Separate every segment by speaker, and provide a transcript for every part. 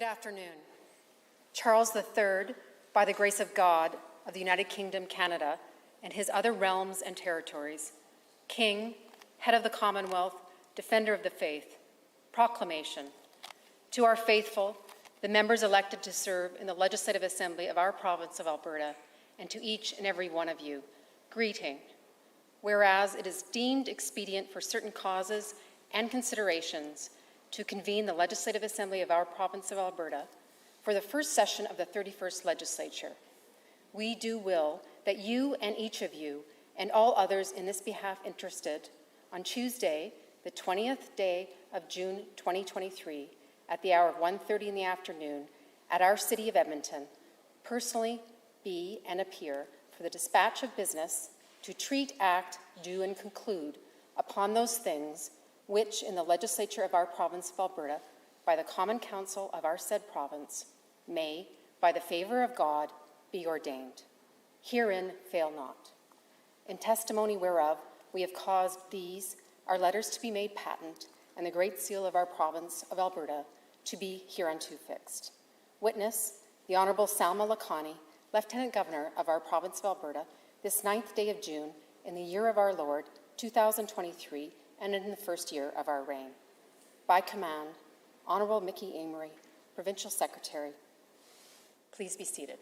Speaker 1: afternoon. Charles III, by the grace of God of the United Kingdom, Canada, and his other realms and territories, King, Head of the Commonwealth, Defender of the Faith, Proclamation. To our faithful, the members elected to serve in the Legislative Assembly of our province of Alberta, and to each and every one of you, greeting. Whereas it is deemed expedient for certain causes and considerations to convene the Legislative Assembly of our province of Alberta for the first session of the 31st Legislature, we do will that you and each of you and all others in this behalf interested on Tuesday, the 20th day of June 2023, at the hour of 1:30 in the afternoon at our City of Edmonton, personally be and appear for the dispatch of business to treat, act, do, and conclude upon those things which in the legislature of our province of Alberta, by the Common Council of our said province, may, by the favour of God, be ordained. Herein fail not. In testimony whereof we have caused these, our letters to be made patent, and the great seal of our province of Alberta to be hereunto fixed. Witness, the Honourable Salma Lakhani, Lieutenant Governor of our province of Alberta, this 9th day of June, in the year of our Lord, 2023, and in the first year of our reign. By command, Honourable Mickey Amory, Provincial Secretary. Please be seated.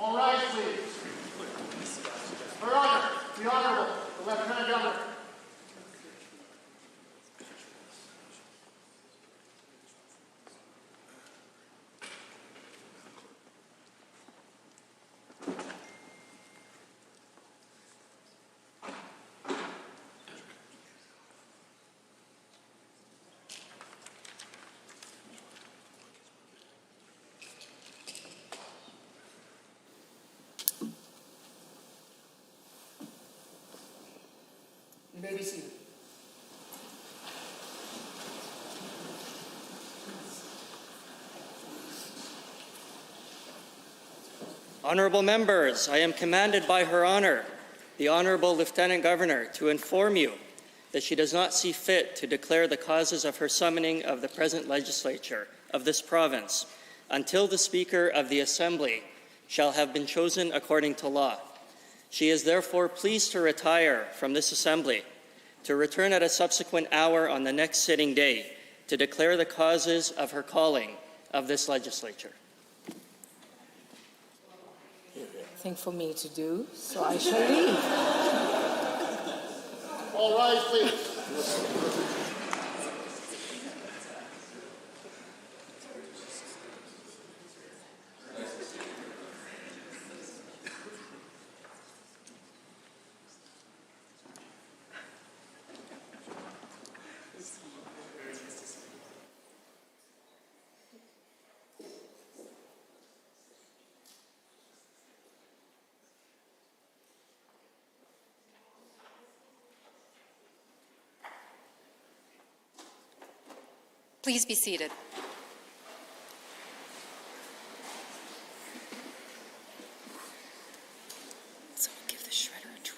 Speaker 2: All rise, please. Her Honor, the Honourable, the Lieutenant Governor. You may be seated.
Speaker 3: Honourable members, I am commanded by Her Honour, the Honourable Lieutenant Governor, to inform you that she does not see fit to declare the causes of her summoning of the present legislature of this province until the Speaker of the Assembly shall have been chosen according to law. She is therefore pleased to retire from this assembly, to return at a subsequent hour on the next sitting day to declare the causes of her calling of this legislature.
Speaker 4: Thing for me to do, so I shall leave.
Speaker 2: All rise, please.
Speaker 1: Please be seated. So I'll give the shredder a try.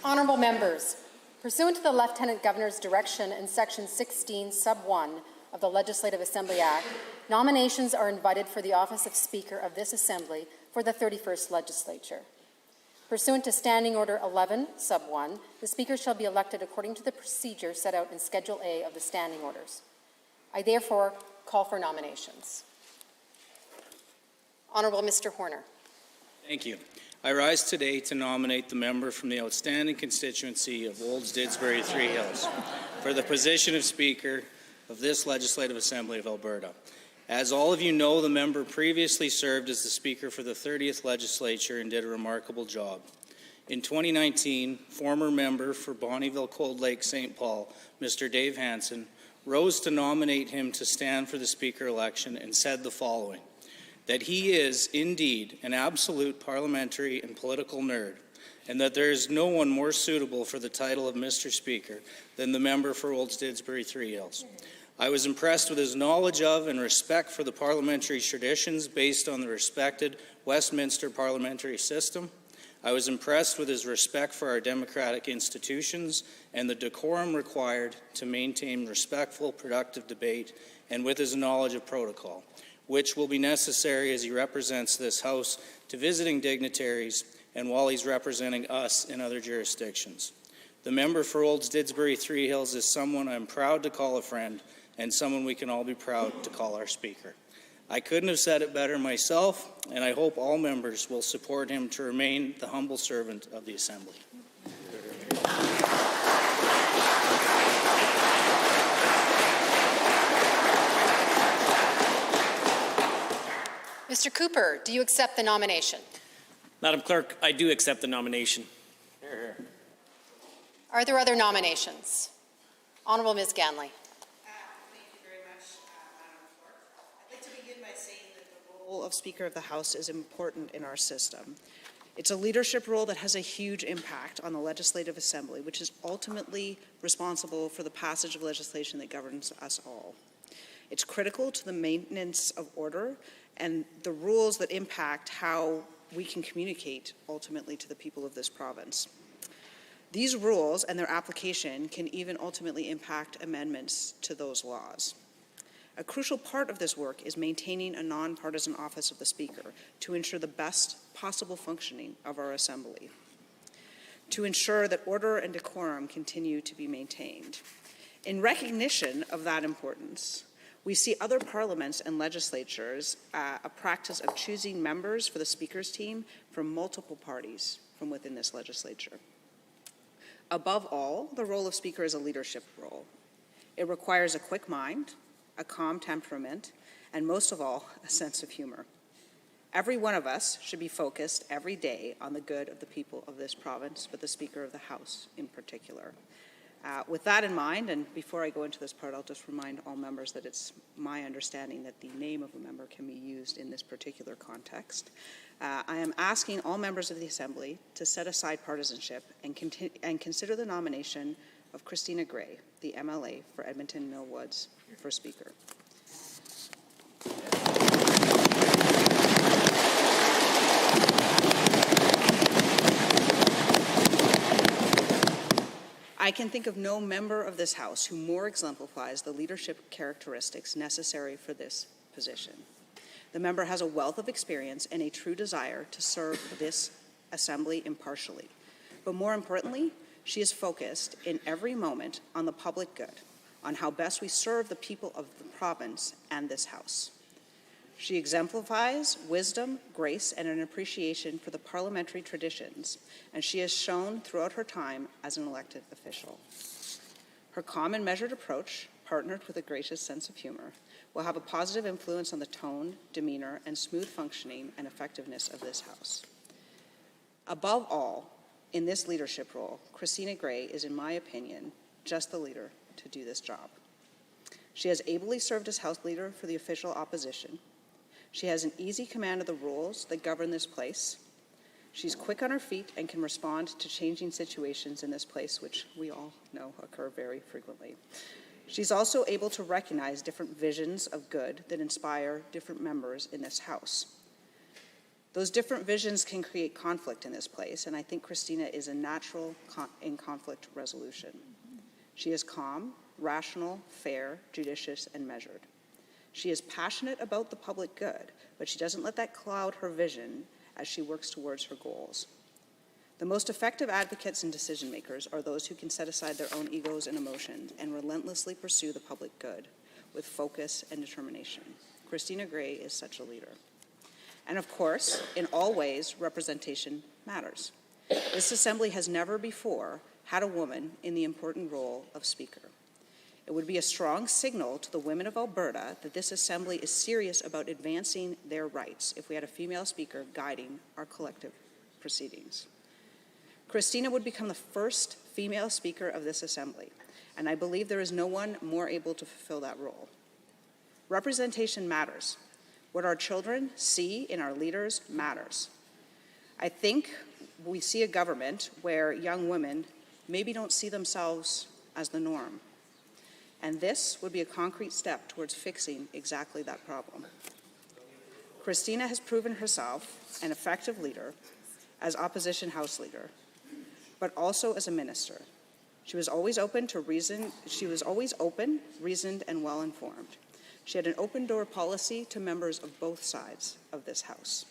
Speaker 1: Honourable members, pursuant to the Lieutenant Governor's direction in Section 16, Sub 1 of the Legislative Assembly Act, nominations are invited for the office of Speaker of this Assembly for the 31st Legislature. Pursuant to Standing Order 11, Sub 1, the Speaker shall be elected according to the procedure set out in Schedule A of the Standing Orders. I therefore call for nominations. Honourable Mr. Horner.
Speaker 5: Thank you. I rise today to nominate the member from the outstanding constituency of Olds Didsbury Three Hills for the position of Speaker of this Legislative Assembly of Alberta. As all of you know, the member previously served as the Speaker for the 30th Legislature and did a remarkable job. In 2019, former member for Bonnyville Cold Lake St. Paul, Mr. Dave Hansen, rose to nominate him to stand for the Speaker election and said the following: that he is indeed an absolute parliamentary and political nerd, and that there is no one more suitable for the title of Mr. Speaker than the member for Olds Didsbury Three Hills. I was impressed with his knowledge of and respect for the parliamentary traditions based on the respected Westminster parliamentary system. I was impressed with his respect for our democratic institutions and the decorum required to maintain respectful, productive debate, and with his knowledge of protocol, which will be necessary as he represents this House to visiting dignitaries and while he's representing us in other jurisdictions. The member for Olds Didsbury Three Hills is someone I'm proud to call a friend and someone we can all be proud to call our Speaker. I couldn't have said it better myself, and I hope all members will support him to remain the humble servant of the Assembly.
Speaker 1: Mr. Cooper, do you accept the nomination?
Speaker 6: Madam Clerk, I do accept the nomination.
Speaker 1: Are there other nominations? Honourable Ms. Ganley.
Speaker 7: Thank you very much, Madam Clerk. I'd like to begin by saying that the role of Speaker of the House is important in our system. It's a leadership role that has a huge impact on the Legislative Assembly, which is ultimately responsible for the passage of legislation that governs us all. It's critical to the maintenance of order and the rules that impact how we can communicate ultimately to the people of this province. These rules and their application can even ultimately impact amendments to those laws. A crucial part of this work is maintaining a nonpartisan office of the Speaker to ensure the best possible functioning of our Assembly, to ensure that order and decorum continue to be maintained. In recognition of that importance, we see other parliaments and legislatures a practice of choosing members for the Speaker's team from multiple parties from within this legislature. Above all, the role of Speaker is a leadership role. It requires a quick mind, a calm temperament, and most of all, a sense of humor. Every one of us should be focused every day on the good of the people of this province, but the Speaker of the House in particular. With that in mind, and before I go into this part, I'll just remind all members that it's my understanding that the name of a member can be used in this particular context. I am asking all members of the Assembly to set aside partisanship and consider the nomination of Christina Gray, the MLA for Edmonton Mill Woods, for Speaker. I can think of no member of this House who more exemplifies the leadership characteristics necessary for this position. The member has a wealth of experience and a true desire to serve this Assembly impartially. But more importantly, she is focused in every moment on the public good, on how best we serve the people of the province and this House. She exemplifies wisdom, grace, and an appreciation for the parliamentary traditions, and she has shown throughout her time as an elected official. Her calm and measured approach, partnered with a gracious sense of humor, will have a positive influence on the tone, demeanor, and smooth functioning and effectiveness of this House. Above all, in this leadership role, Christina Gray is, in my opinion, just the leader to do this job. She has ably served as House Leader for the official opposition. She has an easy command of the rules that govern this place. She's quick on her feet and can respond to changing situations in this place, which we all know occur very frequently. She's also able to recognize different visions of good that inspire different members in this House. Those different visions can create conflict in this place, and I think Christina is a natural in conflict resolution. She is calm, rational, fair, judicious, and measured. She is passionate about the public good, but she doesn't let that cloud her vision as she works towards her goals. The most effective advocates and decision makers are those who can set aside their own egos and emotions and relentlessly pursue the public good with focus and determination. Christina Gray is such a leader. And of course, in all ways, representation matters. This Assembly has never before had a woman in the important role of Speaker. It would be a strong signal to the women of Alberta that this Assembly is serious about advancing their rights if we had a female Speaker guiding our collective proceedings. Christina would become the first female Speaker of this Assembly, and I believe there is no one more able to fulfill that role. Representation matters. What our children see in our leaders matters. I think we see a government where young women maybe don't see themselves as the norm. And this would be a concrete step towards fixing exactly that problem. Christina has proven herself an effective leader as opposition House Leader, but also as a minister. She was always open, reasoned, and well-informed. She had an open-door policy to members of both sides of this House.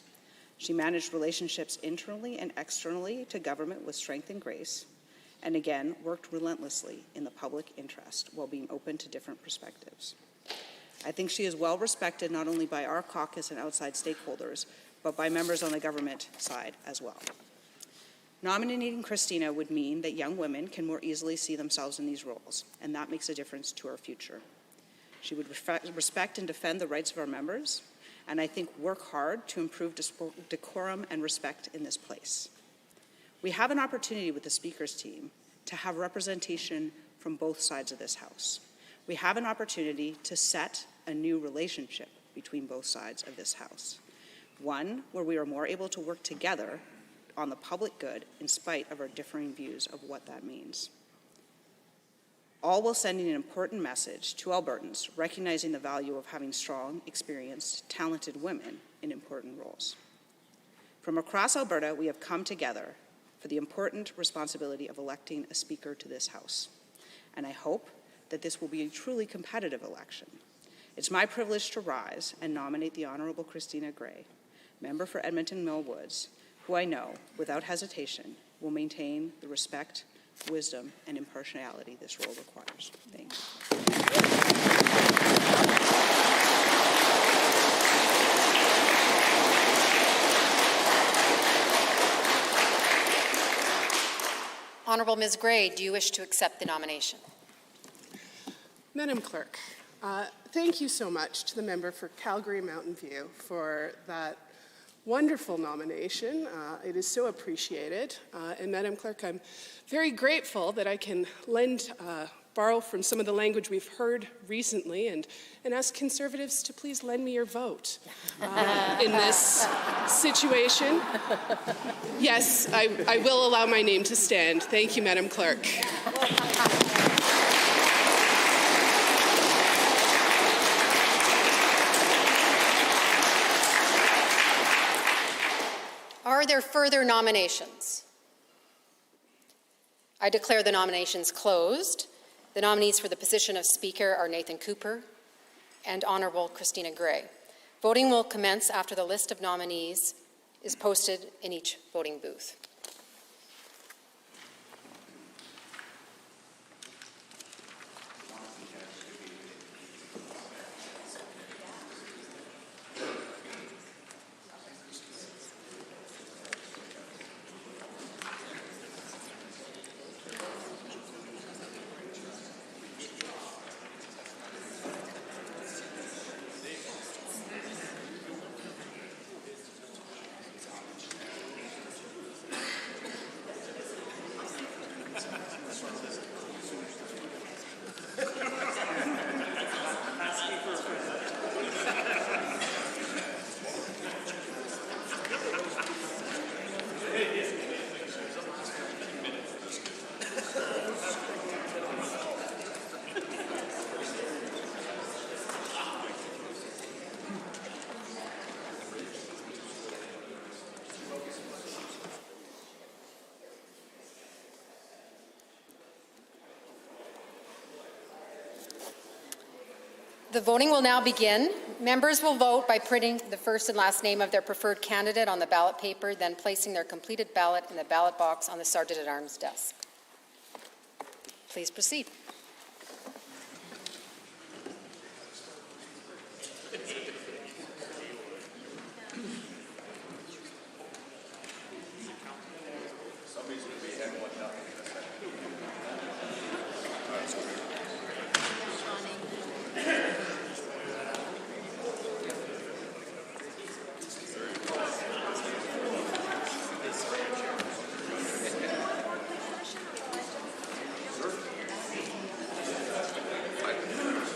Speaker 7: She managed relationships internally and externally to government with strength and grace, and again, worked relentlessly in the public interest while being open to different perspectives. I think she is well respected not only by our caucus and outside stakeholders, but by members on the government side as well. Nominating Christina would mean that young women can more easily see themselves in these roles, and that makes a difference to our future. She would respect and defend the rights of our members, and I think work hard to improve decorum and respect in this place. We have an opportunity with the Speaker's team to have representation from both sides of this House. We have an opportunity to set a new relationship between both sides of this House, one where we are more able to work together on the public good in spite of our differing views of what that means. All while sending an important message to Albertans, recognizing the value of having strong, experienced, talented women in important roles. From across Alberta, we have come together for the important responsibility of electing a Speaker to this House. And I hope that this will be a truly competitive election. It's my privilege to rise and nominate the Honourable Christina Gray, member for Edmonton Mill Woods, who I know, without hesitation, will maintain the respect, wisdom, and impartiality this role requires. Thank you.
Speaker 1: Honourable Ms. Gray, do you wish to accept the nomination?
Speaker 8: Madam Clerk, thank you so much to the member for Calgary Mountain View for that wonderful nomination. It is so appreciated. And Madam Clerk, I'm very grateful that I can borrow from some of the language we've heard recently and ask Conservatives to please lend me your vote in this situation. Yes, I will allow my name to stand. Thank you, Madam Clerk.
Speaker 1: Are there further nominations? I declare the nominations closed. The nominees for the position of Speaker are Nathan Cooper and Honourable Christina Gray. Voting will commence after the list of nominees is posted in each voting booth. The voting will now begin. Members will vote by printing the first and last name of their preferred candidate on the ballot paper, then placing their completed ballot in the ballot box on the Sergeant-at-Arms desk. Please proceed.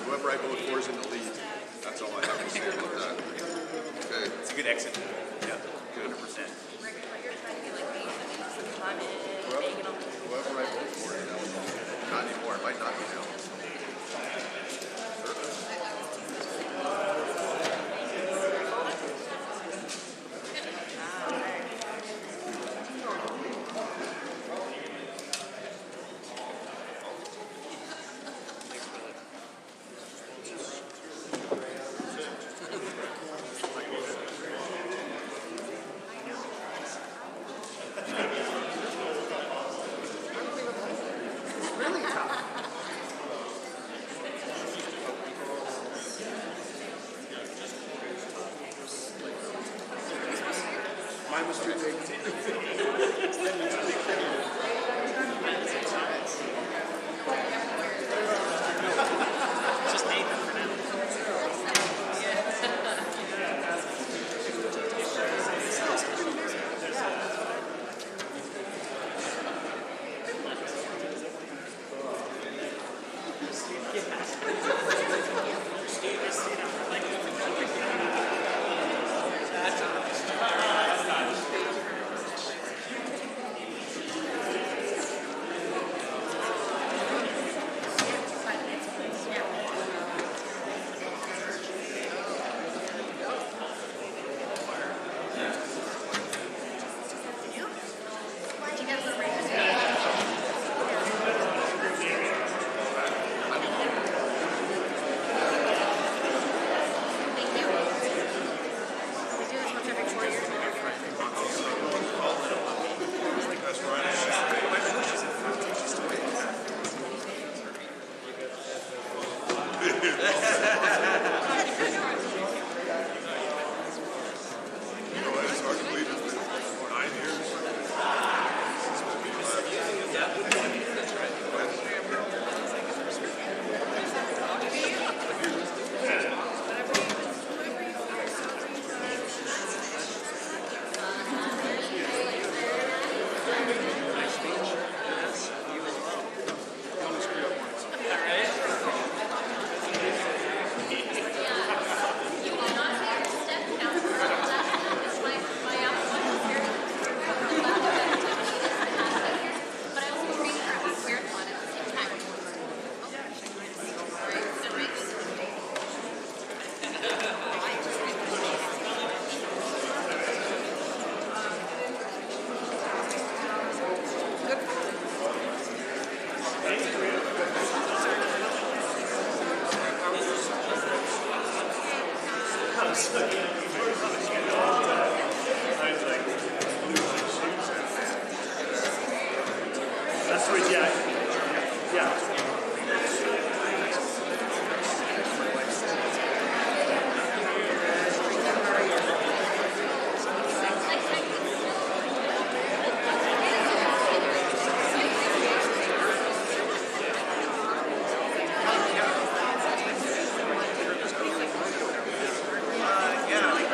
Speaker 9: Whoever I vote for is in the lead. That's all I have to say about that. Okay. It's a good exit. Yeah. 100%. Whoever I vote for is now. Not anymore. It might not be now.
Speaker 2: Mine was too big.
Speaker 6: Just Nathan for now.
Speaker 9: It's hard to believe it's been 9 years.
Speaker 2: That's sweet, yeah. Yeah.
Speaker 9: Yeah.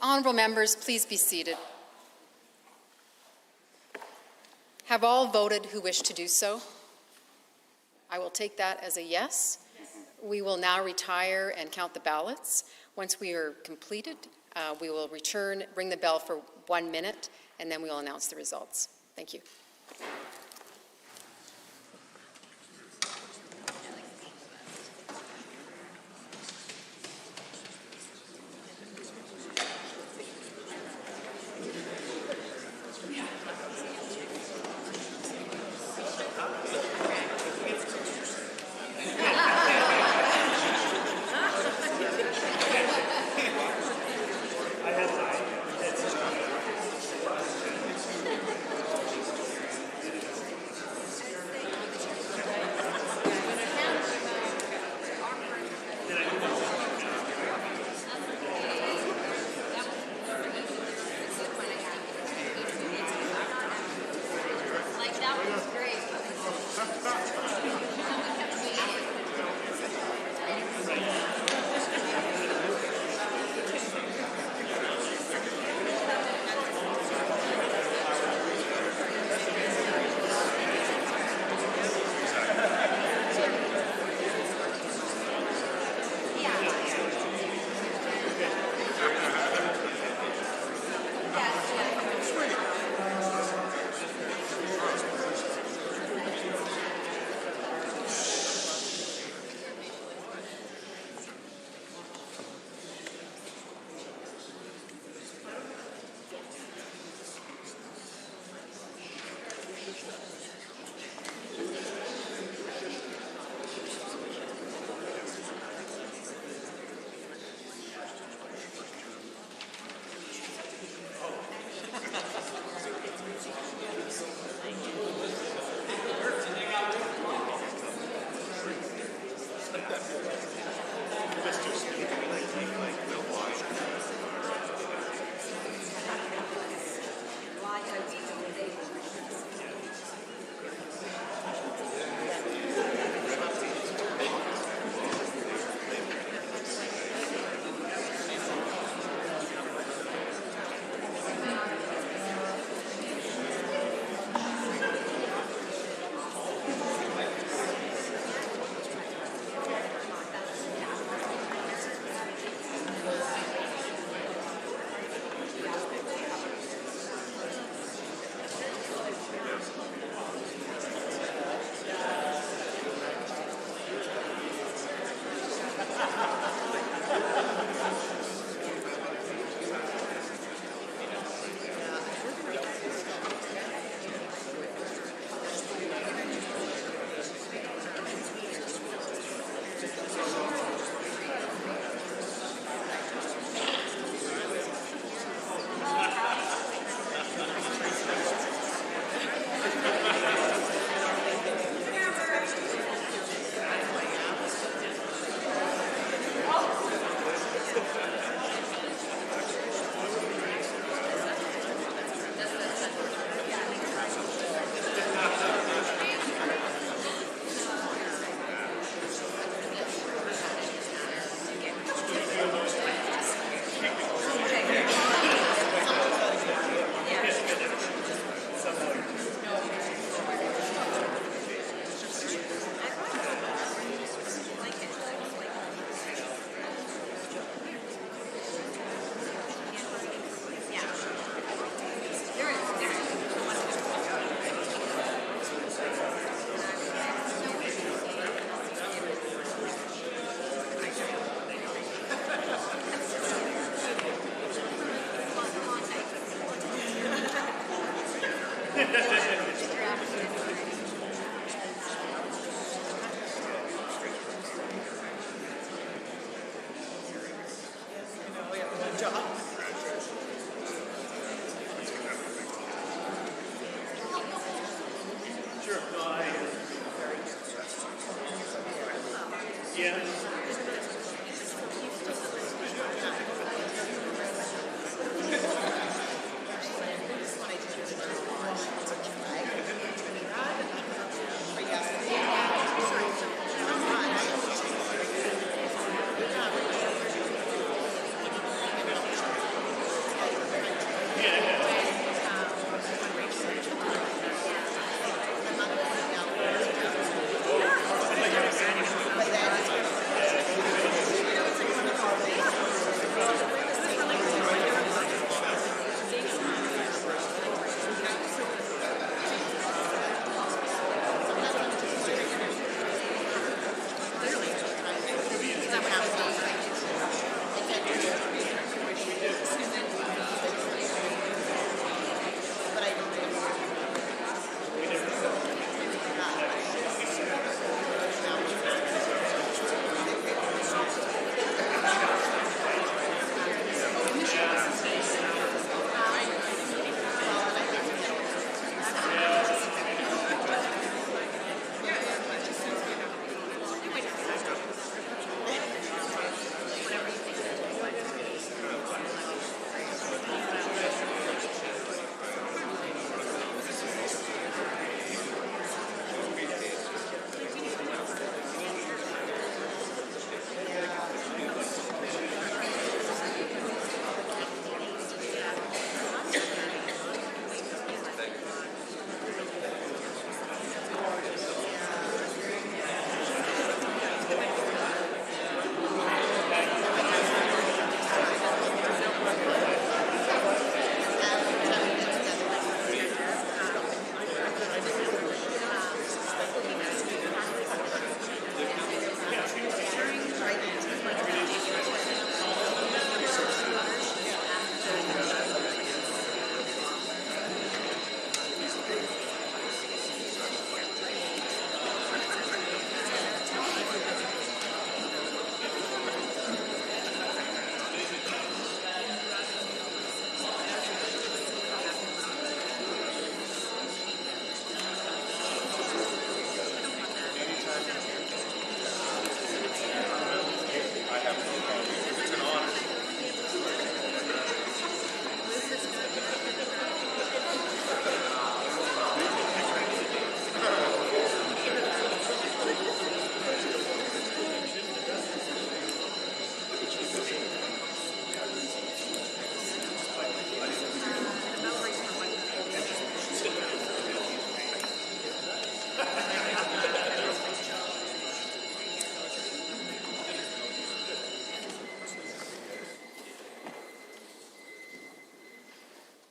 Speaker 1: Honorable members, please be seated. Have all voted who wish to do so? I will take that as a yes. We will now retire and count the ballots. Once we are completed, we will return, ring the bell for 1 minute, and then we will announce the results. Thank you.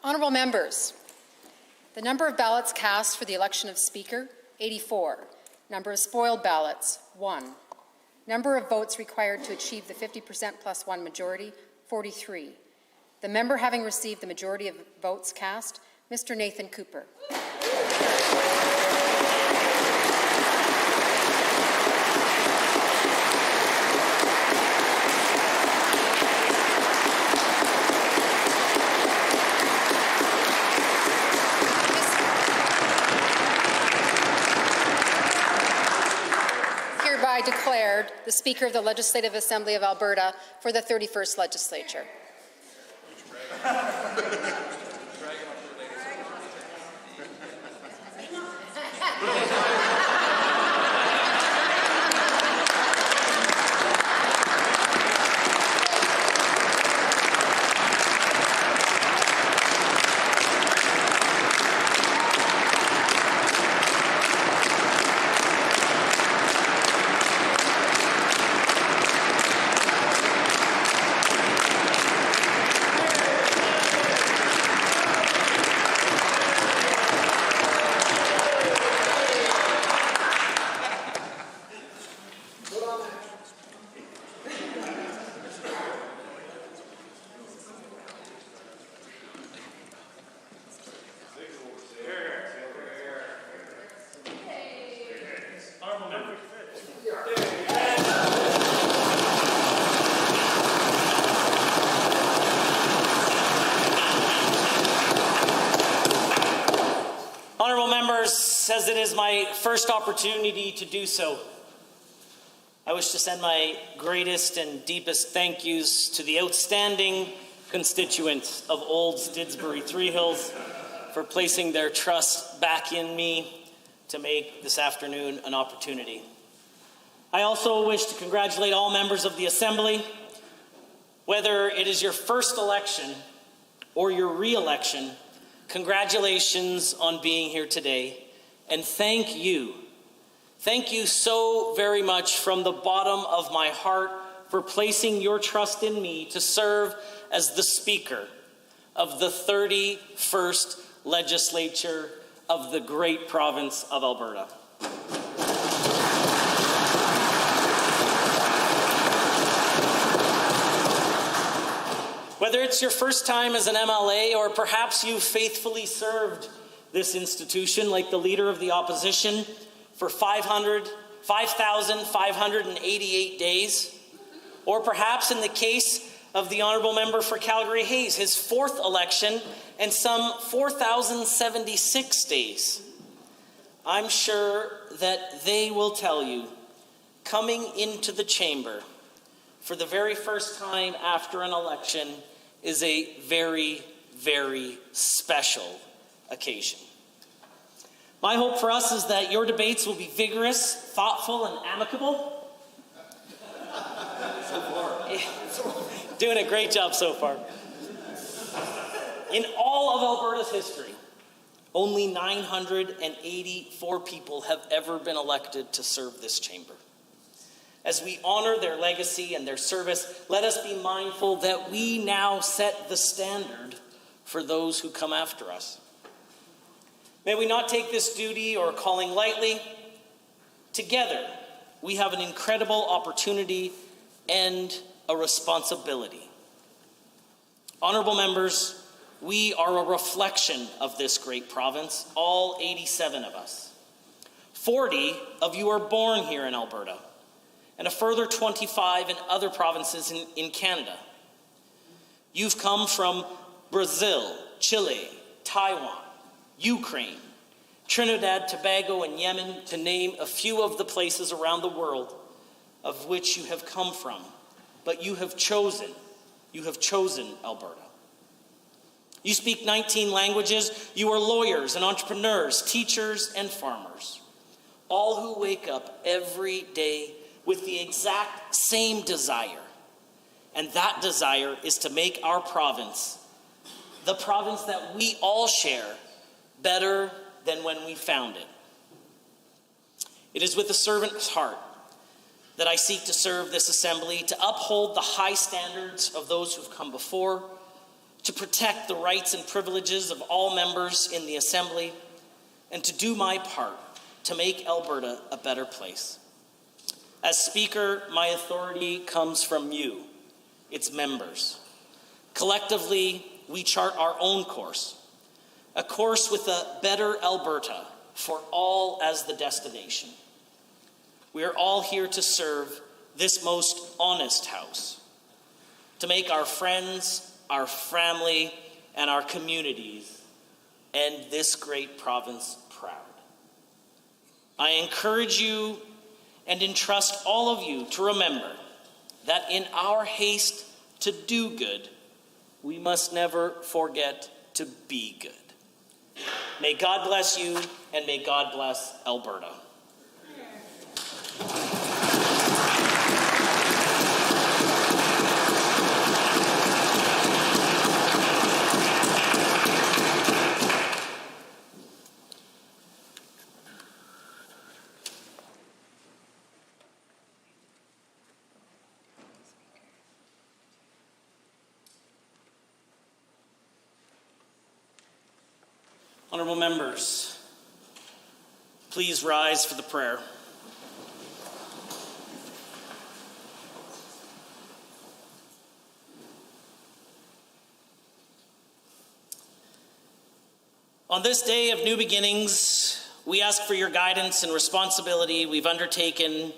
Speaker 1: Honourable members, the number of ballots cast for the election of Speaker, 84. Number of spoiled ballots, 1. Number of votes required to achieve the 50% plus 1 majority, 43. The member having received the majority of votes cast, Mr. Nathan Cooper. Hereby declared the Speaker of the Legislative Assembly of Alberta for the 31st Legislature.
Speaker 6: As it is my first opportunity to do so, I wish to send my greatest and deepest thank yous to the outstanding constituents of Olds Didsbury Three Hills for placing their trust back in me to make this afternoon an opportunity. I also wish to congratulate all members of the Assembly. Whether it is your first election or your re-election, congratulations on being here today. And thank you so very much from the bottom of my heart for placing your trust in me to serve as the Speaker of the 31st Legislature of the great province of Alberta. Whether it's your first time as an MLA or perhaps you faithfully served this institution like the Leader of the Opposition for 5,588 days, or perhaps in the case of the Honourable Member for Calgary Hayes, his 4th election and some 4,076 days. I'm sure that they will tell you, coming into the chamber for the very first time after an election is a very, very special occasion. My hope for us is that your debates will be vigorous, thoughtful, and amicable. Doing a great job so far. In all of Alberta's history, only 984 people have ever been elected to serve this chamber. As we honor their legacy and their service, let us be mindful that we now set the standard for those who come after us. May we not take this duty or calling lightly. Together, we have an incredible opportunity and a responsibility. Honourable members, we are a reflection of this great province, all 87 of us. 40 of you are born here in Alberta, and a further 25 in other provinces in Canada. You've come from Brazil, Chile, Taiwan, Ukraine, Trinidad, Tobago, and Yemen, to name a few of the places around the world of which you have come from. But you have chosen Alberta. You speak 19 languages. You are lawyers and entrepreneurs, teachers and farmers, all who wake up every day with the exact same desire. And that desire is to make our province, the province that we all share, better than when we found it. It is with a servant's heart that I seek to serve this assembly, to uphold the high standards of those who've come before, to protect the rights and privileges of all members in the Assembly, and to do my part to make Alberta a better place. As Speaker, my authority comes from you, its members. Collectively, we chart our own course, a course with a better Alberta for all as the destination. We are all here to serve this most honest House, to make our friends, our family, and our communities, and this great province proud. I encourage you and entrust all of you to remember that in our haste to do good, we must never forget to be good. May God bless you, and may God bless Alberta. Honorable members, please rise for the prayer. On this day of new beginnings, we ask for your guidance and responsibility we've undertaken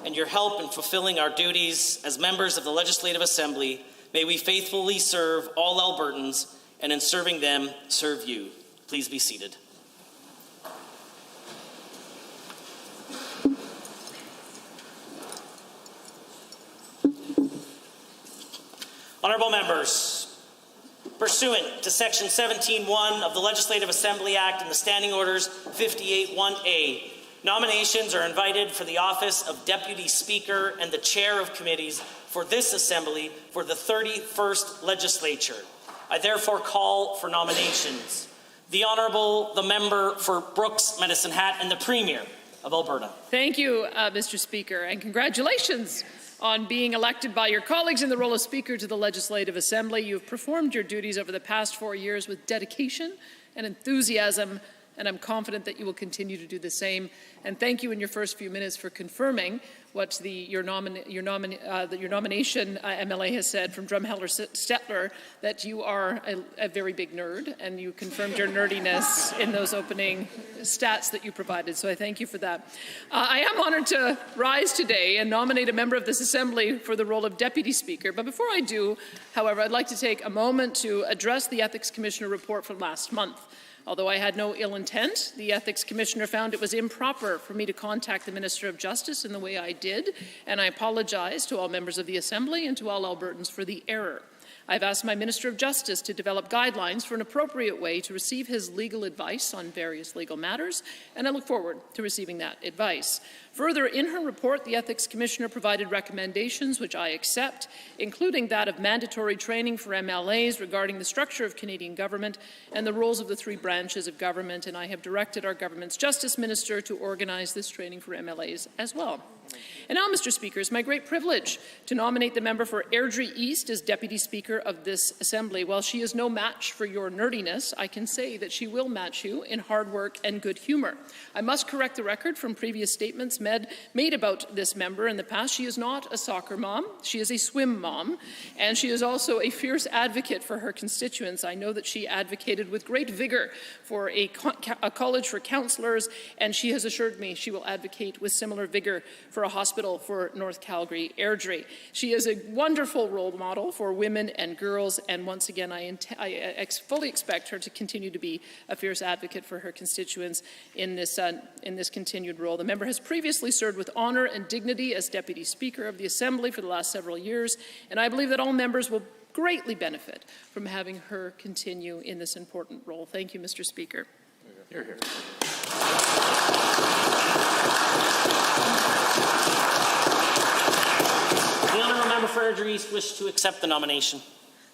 Speaker 6: and your help in fulfilling our duties as members of the Legislative Assembly. May we faithfully serve all Albertans, and in serving them, serve you. Please be seated. Honorable members, pursuant to Section 17(1) of the Legislative Assembly Act and the Standing Orders 58(1)A, nominations are invited for the office of Deputy Speaker and the Chair of Committees for this Assembly for the 31st Legislature. I therefore call for nominations. The Honourable, the member for Brooks, Medicine Hat, and the Premier of Alberta.
Speaker 10: Thank you, Mr. Speaker, and congratulations on being elected by your colleagues in the role of Speaker to the Legislative Assembly. You've performed your duties over the past 4 years with dedication and enthusiasm, and I'm confident that you will continue to do the same. And thank you in your first few minutes for confirming what your nomination MLA has said from Drumheller-Stettler, that you are a very big nerd, and you confirmed your nerdiness in those opening stats that you provided. So I thank you for that. I am honored to rise today and nominate a member of this Assembly for the role of Deputy Speaker. But before I do, however, I'd like to take a moment to address the Ethics Commissioner report from last month. Although I had no ill intent, the Ethics Commissioner found it was improper for me to contact the Minister of Justice in the way I did, and I apologize to all members of the Assembly and to all Albertans for the error. I've asked my Minister of Justice to develop guidelines for an appropriate way to receive his legal advice on various legal matters, and I look forward to receiving that advice. Further, in her report, the Ethics Commissioner provided recommendations which I accept, including that of mandatory training for MLAs regarding the structure of Canadian government and the roles of the three branches of government, and I have directed our government's Justice Minister to organize this training for MLAs as well. And now, Mr. Speaker, it's my great privilege to nominate the member for Airdrie East as Deputy Speaker of this Assembly. While she is no match for your nerdiness, I can say that she will match you in hard work and good humour. I must correct the record from previous statements made about this member in the past. She is not a soccer mom, she is a swim mom, and she is also a fierce advocate for her constituents. I know that she advocated with great vigour for a college for counsellors, and she has assured me she will advocate with similar vigour for a hospital for North Calgary Airdrie. She is a wonderful role model for women and girls, and once again I fully expect her to continue to be a fierce advocate for her constituents in this continued role. The member has previously served with honour and dignity as Deputy Speaker of the Assembly for the last several years, and I believe that all members will greatly benefit from having her continue in this important role. Thank you, Mr. Speaker.
Speaker 9: Hear, hear.
Speaker 6: The honourable member for Airdrie East wishes to accept the nomination.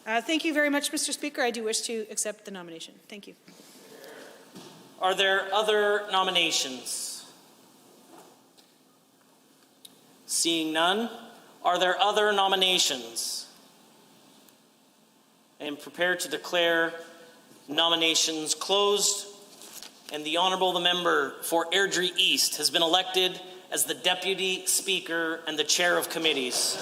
Speaker 11: Thank you very much, Mr. Speaker. I do wish to accept the nomination. Thank you.
Speaker 6: Are there other nominations? Seeing none, are there other nominations? I am prepared to declare nominations closed, and the Honourable the Member for Airdrie East has been elected as the Deputy Speaker and the Chair of Committees.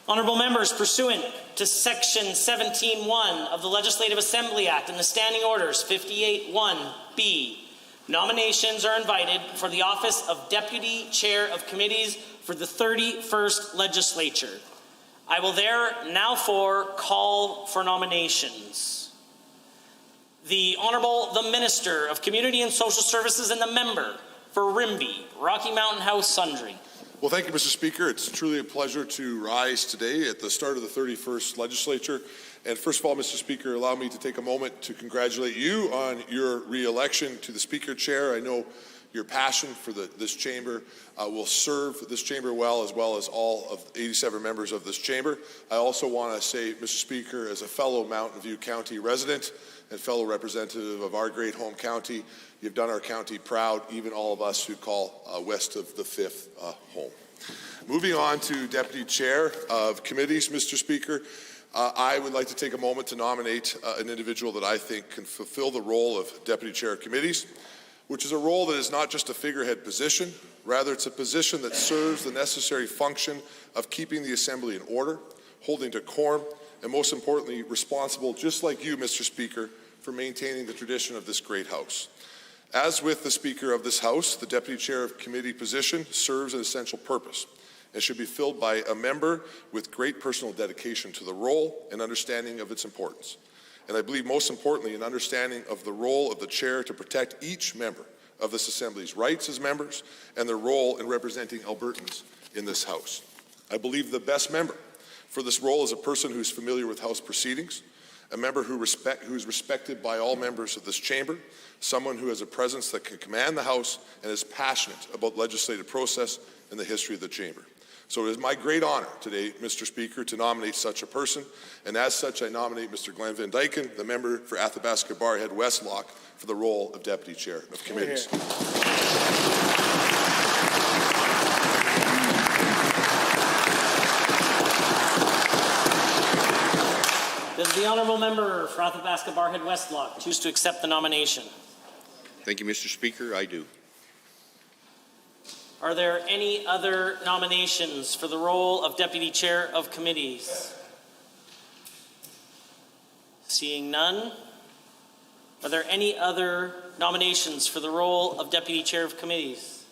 Speaker 6: Honourable Members, pursuant to Section 17(1) of the Legislative Assembly Act and the Standing Orders 58(1)(b), nominations are invited for the office of Deputy Chair of Committees for the 31st Legislature. I will therefore call for nominations. The Honourable the Minister of Community and Social Services and the Member for Rimbey, Rocky Mountain House, Sundre.
Speaker 9: Well, thank you, Mr. Speaker. It's truly a pleasure to rise today at the start of the 31st Legislature. And first of all, Mr. Speaker, allow me to take a moment to congratulate you on your re-election to the Speaker Chair. I know your passion for this chamber will serve this chamber well as all of 87 members of this chamber. I also want to say, Mr. Speaker, as a fellow Mountain View County resident and fellow representative of our great home county, you've done our county proud, even all of us who call west of the 5th home. Moving on to Deputy Chair of Committees, Mr. Speaker, I would like to take a moment to nominate an individual that I think can fulfill the role of Deputy Chair of Committees, which is a role that is not just a figurehead position, rather it's a position that serves the necessary function of keeping the Assembly in order, holding decorum, and most importantly, responsible, just like you, Mr. Speaker, for maintaining the tradition of this great House. As with the Speaker of this House, the Deputy Chair of Committee position serves an essential purpose and should be filled by a member with great personal dedication to the role and understanding of its importance. And I believe most importantly, an understanding of the role of the Chair to protect each member of this Assembly's rights as members and their role in representing Albertans in this House. I believe the best member for this role is a person who's familiar with House proceedings, a member who's respected by all members of this chamber, someone who has a presence that can command the House and is passionate about legislative process and the history of the chamber. So it is my great honor today, Mr. Speaker, to nominate such a person, and as such I nominate Mr. Glenn Van Dyken, the member for Athabasca Barrhead Westlock, for the role of Deputy Chair of Committees.
Speaker 6: Does the Honourable Member for Athabasca Barrhead Westlock choose to accept the nomination?
Speaker 12: Thank you, Mr. Speaker. I do.
Speaker 6: Are there any other nominations for the role of Deputy Chair of Committees? Seeing none, are there any other nominations for the role of Deputy Chair of Committees?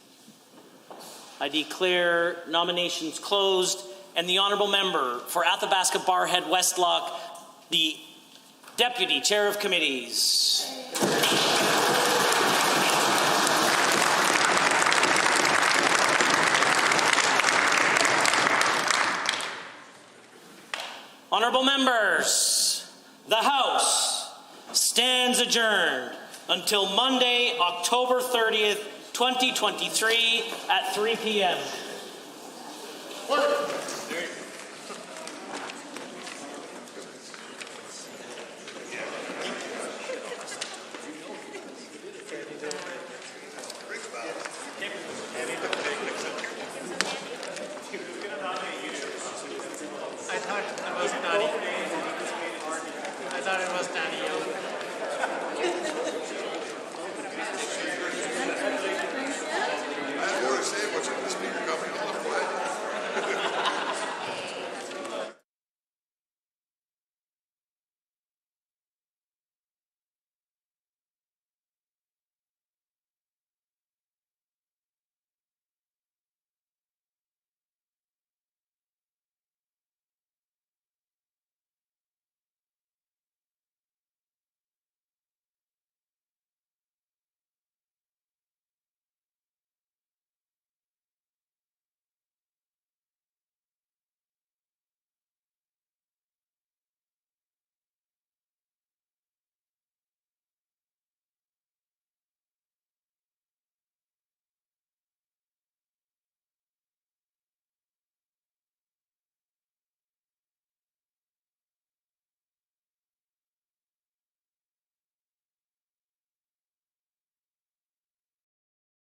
Speaker 6: I declare nominations closed, and the Honourable Member for Athabasca Barrhead Westlock, the Deputy Chair of Committees. Honourable Members, the House stands adjourned until Monday, October 30th, 2023 at 3 p.m.
Speaker 2: Order.